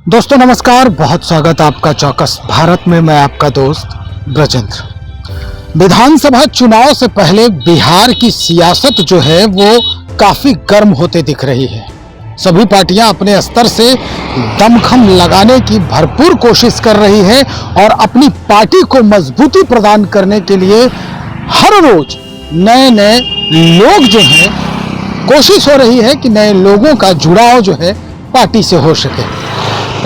दोस्तों नमस्कार, बहुत स्वागत आपका चौकस भारत में। मैं आपका दोस्त ब्रजेंद्र। विधानसभा चुनाव से पहले बिहार की सियासत जो है वो काफी गर्म होते दिख रही है। सभी पार्टियां अपने स्तर से दमखम लगाने की भरपूर कोशिश कर रही है और अपनी पार्टी को मजबूती प्रदान करने के लिए हर रोज नए नए लोग जो हैं, कोशिश हो रही है कि नए लोगों का जुड़ाव जो है पार्टी से हो सके।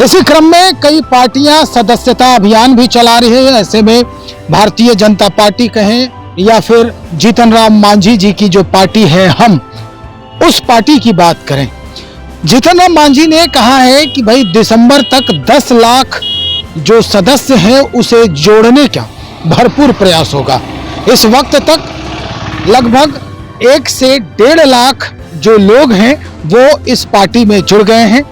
इसी क्रम में कई पार्टियां सदस्यता अभियान भी चला रही है। ऐसे में भारतीय जनता पार्टी कहें या फिर जीतन राम मांझी जी की जो पार्टी है, हम उस पार्टी की बात करें। जीतन राम मांझी ने कहा है कि भाई दिसंबर तक 10 लाख जो सदस्य हैं उसे जोड़ने का भरपूर प्रयास होगा। इस वक्त तक लगभग 1 से 1.5 लाख जो लोग हैं वो इस पार्टी में जुड़ गए हैं।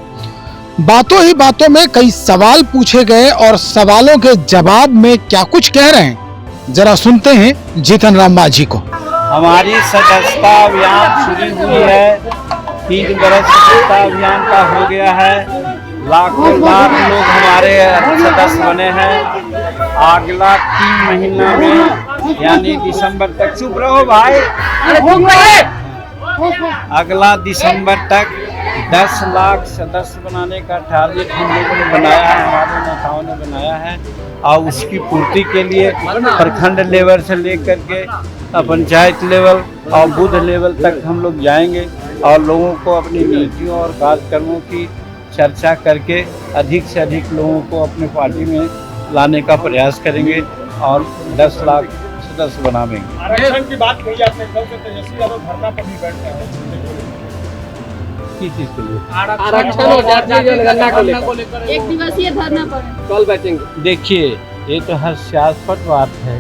बातों ही बातों में कई सवाल पूछे गए और सवालों के जवाब में क्या कुछ कह रहे हैं, जरा सुनते हैं जीतन राम मांझी को। हमारी सदस्यता अभियान शुरू हुई है, 3 बरस सदस्यता अभियान का हो गया है। लाखों लाख लोग हमारे सदस्य बने हैं। अगला 3 महीना में यानी दिसंबर तक, चुप रहो भाई, अगला दिसंबर तक 10 लाख सदस्य बनाने का टारगेट हम लोगों ने बनाया है, हमारे नेताओं ने बनाया है। और उसकी पूर्ति के लिए प्रखंड लेवल से लेकर के पंचायत लेवल और बूथ लेवल तक हम लोग जाएंगे और लोगों को अपनी नीतियों और कार्यक्रमों की चर्चा करके अधिक से अधिक लोगों को अपने पार्टी में लाने का प्रयास करेंगे और 10 लाख सदस्य बनाएंगे। आरक्षण की बात कही आपने, कल से तेजस्वी यादव धरना पर भी बैठते हैं। किस चीज के लिए? आरक्षण और जातीय जनगणना को लेकर 1 दिवसीय धरना पर कल बैठेंगे। देखिए, ये तो हास्यास्पद बात है।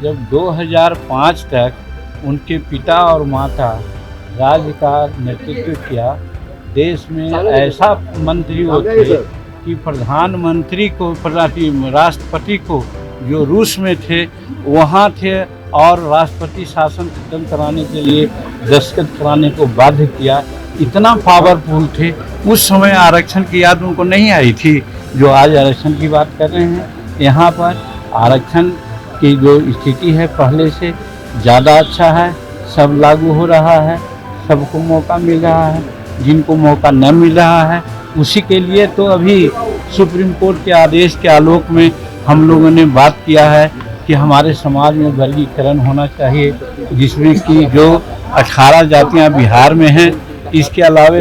जब 2005 तक उनके पिता और माता राज्य का नेतृत्व किया, देश में ऐसा मंत्री होते कि प्रधानमंत्री को, राष्ट्रपति को जो रूस में थे वहाँ थे और राष्ट्रपति शासन खत्म कराने के लिए दस्तखत कराने को बाध्य किया। इतना पावरफुल थे। उस समय आरक्षण की याद उनको नहीं आई थी जो आज आरक्षण की बात कर रहे हैं। यहाँ पर आरक्षण की जो स्थिति है पहले से ज़्यादा अच्छा है, सब लागू हो रहा है, सबको मौका मिल रहा है। जिनको मौका न मिल रहा है उसी के लिए तो अभी सुप्रीम कोर्ट के आदेश के आलोक में हम लोगों ने बात किया है कि हमारे समाज में वर्गीकरण होना चाहिए, जिसमें कि जो 18 जातियाँ बिहार में हैं, इसके अलावा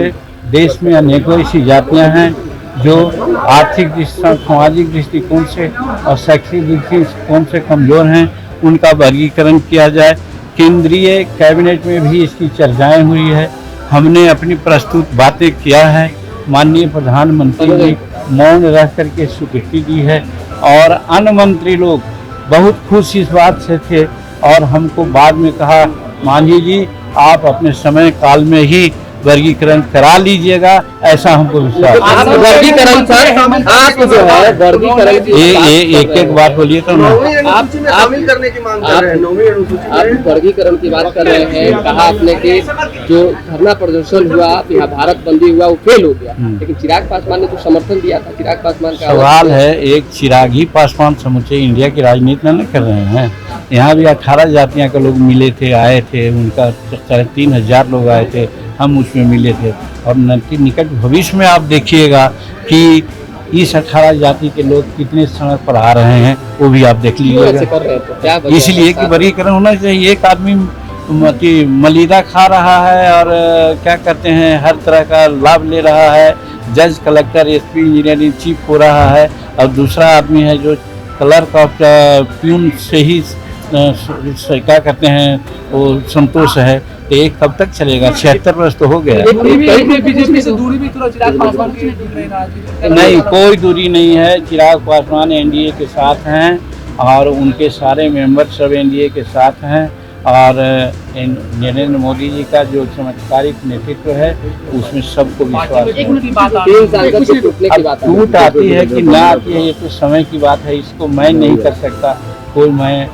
देश में अनेकों ऐसी जातियाँ हैं जो आर्थिक दृष्टि, सामाजिक दृष्टिकोण से और शैक्षिक दृष्टिकोण से कमज़ोर हैं, उनका वर्गीकरण किया जाए। केंद्रीय कैबिनेट में भी इसकी चर्चाएं हुई है। हमने अपनी प्रस्तुत बातें किया है। माननीय प्रधानमंत्री ने मौन रह करके स्वीकृति दी है और अन्य मंत्री लोग बहुत खुश इस बात से थे और हमको बाद में कहा, मांझी जी आप अपने समय काल में ही वर्गीकरण करा लीजिएगा, ऐसा हमको विश्वास है। वर्गीकरण सर, आप जो है वर्गीकरण एक बात बोलिए तो ना। आप शामिल करने की मांग कर रहे हैं। आप वर्गीकरण की बात कर रहे हैं। कहा आपने कि जो धरना प्रदर्शन हुआ, यहाँ भारत बंदी हुआ, वो फेल हो गया, लेकिन चिराग पासवान ने तो समर्थन दिया था। चिराग पासवान का सवाल है, एक चिराग ही पासवान समूचे इंडिया की राजनीति न कर रहे हैं। यहाँ भी 18 जातियाँ के लोग मिले थे, आए थे, उनका 3,500 लोग आए थे, हम उसमें मिले थे। और निकट भविष्य में आप देखिएगा कि इस 18 जाति के लोग कितने सड़क पर आ रहे हैं, वो भी आप देख लीजिएगा। इसलिए कि वर्गीकरण होना चाहिए। एक आदमी मलिदा खा रहा है और क्या कहते हैं, हर तरह का लाभ ले रहा है, जज, कलेक्टर, एसपी, इंजीनियरिंग चीफ हो रहा है, और दूसरा आदमी है जो क्लर्क ऑफ प्यून से ही क्या कहते हैं वो संतोष है। तो एक कब तक चलेगा? 76 वर्ष तो हो गया। बीजेपी से दूरी भी तो चिराग पासवान की नहीं, कोई दूरी नहीं है। चिराग पासवान एनडीए के साथ हैं और उनके सारे मेंबर सब एनडीए के साथ हैं और नरेंद्र मोदी जी का जो चमत्कारिक नेतृत्व है उसमें सबको विश्वास है। अब टूट आती है कि ना आती है, ये तो समय की बात है, इसको मैं नहीं कर सकता। कोई मैं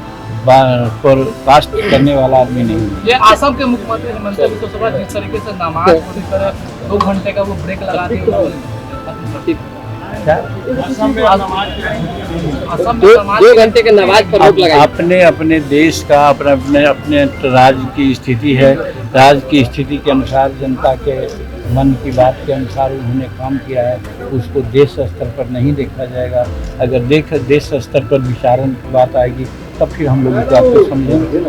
पर कास्ट करने वाला आदमी नहीं है। ये असम के मुख्यमंत्री हेमंत बिस्वा जिस तरीके से नमाज को लेकर 2 घंटे का वो ब्रेक लगा दी, क्या? दो घंटे के नमाज पर रोक लगाई। अपने अपने देश का अपने अपने राज्य की स्थिति है, राज्य की स्थिति के अनुसार जनता के मन की बात के अनुसार उन्होंने काम किया है, उसको देश स्तर पर नहीं देखा जाएगा। अगर देश स्तर पर विचारण की बात आएगी तब फिर हम लोग इस बात को समझेंगे।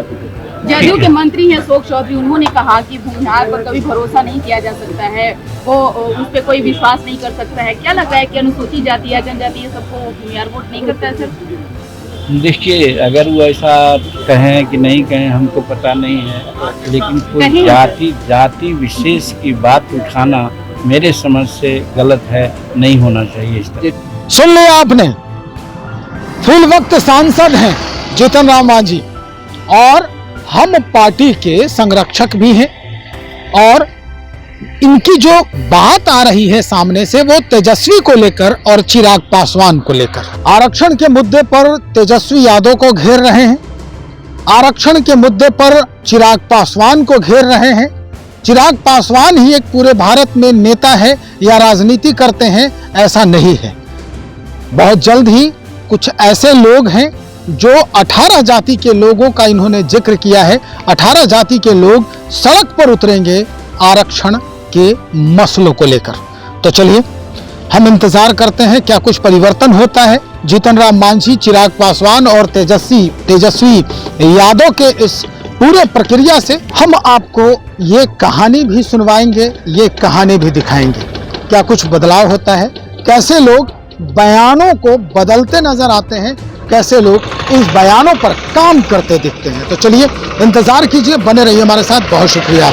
जदयू के मंत्री हैं अशोक चौधरी, उन्होंने कहा कि भूमिहार पर कभी भरोसा नहीं किया जा सकता है, वो उस पर कोई विश्वास नहीं कर सकता है। क्या लगता है कि अनुसूचित जाति या जनजाति सबको भूमिहार वोट नहीं करता है सर? देखिए, अगर वो ऐसा कहें कि नहीं कहें हमको पता नहीं है, लेकिन कोई जाति विशेष की बात उठाना मेरे समझ से गलत है, नहीं होना चाहिए इस तरह। सुन लिया आपने, फिल वक्त सांसद हैं जीतन राम मांझी और हम पार्टी के संरक्षक भी हैं, और इनकी जो बात आ रही है सामने से वो तेजस्वी को लेकर और चिराग पासवान को लेकर। आरक्षण के मुद्दे पर तेजस्वी यादव को घेर रहे हैं, आरक्षण के मुद्दे पर चिराग पासवान को घेर रहे हैं। चिराग पासवान ही एक पूरे भारत में नेता है या राजनीति करते हैं, ऐसा नहीं है। बहुत जल्द ही कुछ ऐसे लोग हैं जो 18 जाति के लोगों का इन्होंने जिक्र किया है। 18 जाति के लोग सड़क पर उतरेंगे आरक्षण के मसलों को लेकर। तो चलिए हम इंतजार करते हैं क्या कुछ परिवर्तन होता है जीतन राम मांझी, चिराग पासवान और तेजस्वी यादव के इस पूरे प्रक्रिया से। हम आपको ये कहानी भी सुनवाएंगे, ये कहानी भी दिखाएंगे क्या कुछ बदलाव होता है, कैसे लोग बयानों को बदलते नजर आते हैं, कैसे लोग इस बयानों पर काम करते दिखते हैं। तो चलिए इंतजार कीजिए, बने रहिए हमारे साथ। बहुत शुक्रिया।